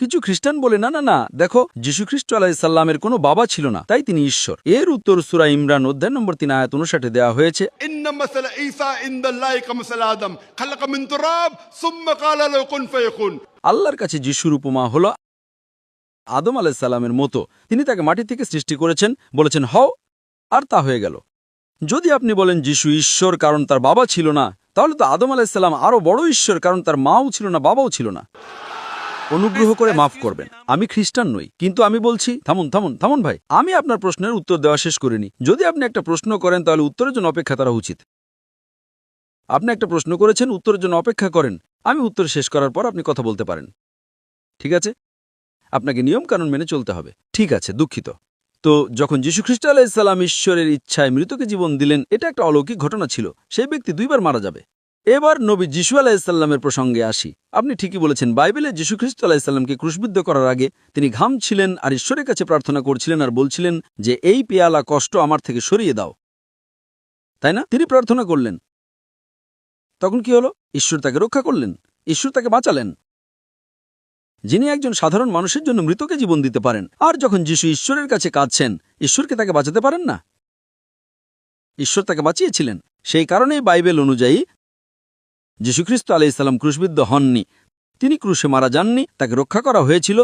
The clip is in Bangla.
কিছু খ্রিস্টান বলে না না না দেখো যীশুখ্রিস্ট আলাইহিস সালামের কোনো বাবা ছিল না, তাই তিনি ঈশ্বর। এর উত্তর সূরা ইমরান অধ্যায় নম্বর 3 আয়াত 59 দেওয়া হয়েছে, إن مثل عيسى عند الله كمثل آدم خلق من تراب ثم قال له كن فيكون। আল্লাহর কাছে যিশুর উপমা হলো আদম আলাইহিস সালামের মতো। তিনি তাকে মাটি থেকে সৃষ্টি করেছেন, বলেছেন হও, আর তা হয়ে গেল। যদি আপনি বলেন যিশু ঈশ্বর কারণ তার বাবা ছিল না, তাহলে তো আদম আলাইহিস সালাম আরো বড় ঈশ্বর কারণ তার মাও ছিল না, বাবাও ছিল না। অনুগ্রহ করে মাফ করবেন, আমি খ্রিস্টান নই, কিন্তু আমি বলছি থামুন থামুন থামুন ভাই, আমি আপনার প্রশ্নের উত্তর দেওয়া শেষ করিনি। যদি আপনি একটা প্রশ্ন করেন তাহলে উত্তরের জন্য অপেক্ষা করা উচিত। আপনি একটা প্রশ্ন করেছেন, উত্তরের জন্য অপেক্ষা করেন, আমি উত্তর শেষ করার পর আপনি কথা বলতে পারেন, ঠিক আছে? আপনাকে নিয়মকানুন মেনে চলতে হবে, ঠিক আছে? দুঃখিত। তো যখন যীশুখ্রিস্ট আলাইহিস সালাম ঈশ্বরের ইচ্ছায় মৃতকে জীবন দিলেন, এটা একটা অলৌকিক ঘটনা ছিল। সেই ব্যক্তি 2 বার মারা যাবে। এবার নবী যিশু আলাইহিস সালামের প্রসঙ্গে আসি। আপনি ঠিকই বলেছেন, বাইবেলে যীশুখ্রিস্ট আলাইহিস সালামকে ক্রুশবিদ্ধ করার আগে তিনি ঘামছিলেন আর ঈশ্বরের কাছে প্রার্থনা করছিলেন আর বলছিলেন যে এই পেয়ালা কষ্ট আমার থেকে সরিয়ে দাও, তাই না? তিনি প্রার্থনা করলেন, তখন কি হলো? ঈশ্বর তাকে রক্ষা করলেন, ঈশ্বর তাকে বাঁচালেন। যিনি একজন সাধারণ মানুষের জন্য মৃতকে জীবন দিতে পারেন, আর যখন যিশু ঈশ্বরের কাছে কাঁদছেন, ঈশ্বরকে তাকে বাঁচাতে পারেন না? ঈশ্বর তাকে বাঁচিয়েছিলেন। সেই কারণেই বাইবেল অনুযায়ী যীশুখ্রিস্ট আলাইহিস সালাম ক্রুশবিদ্ধ হননি, তিনি ক্রুশে মারা যাননি, তাকে রক্ষা করা হয়েছিল।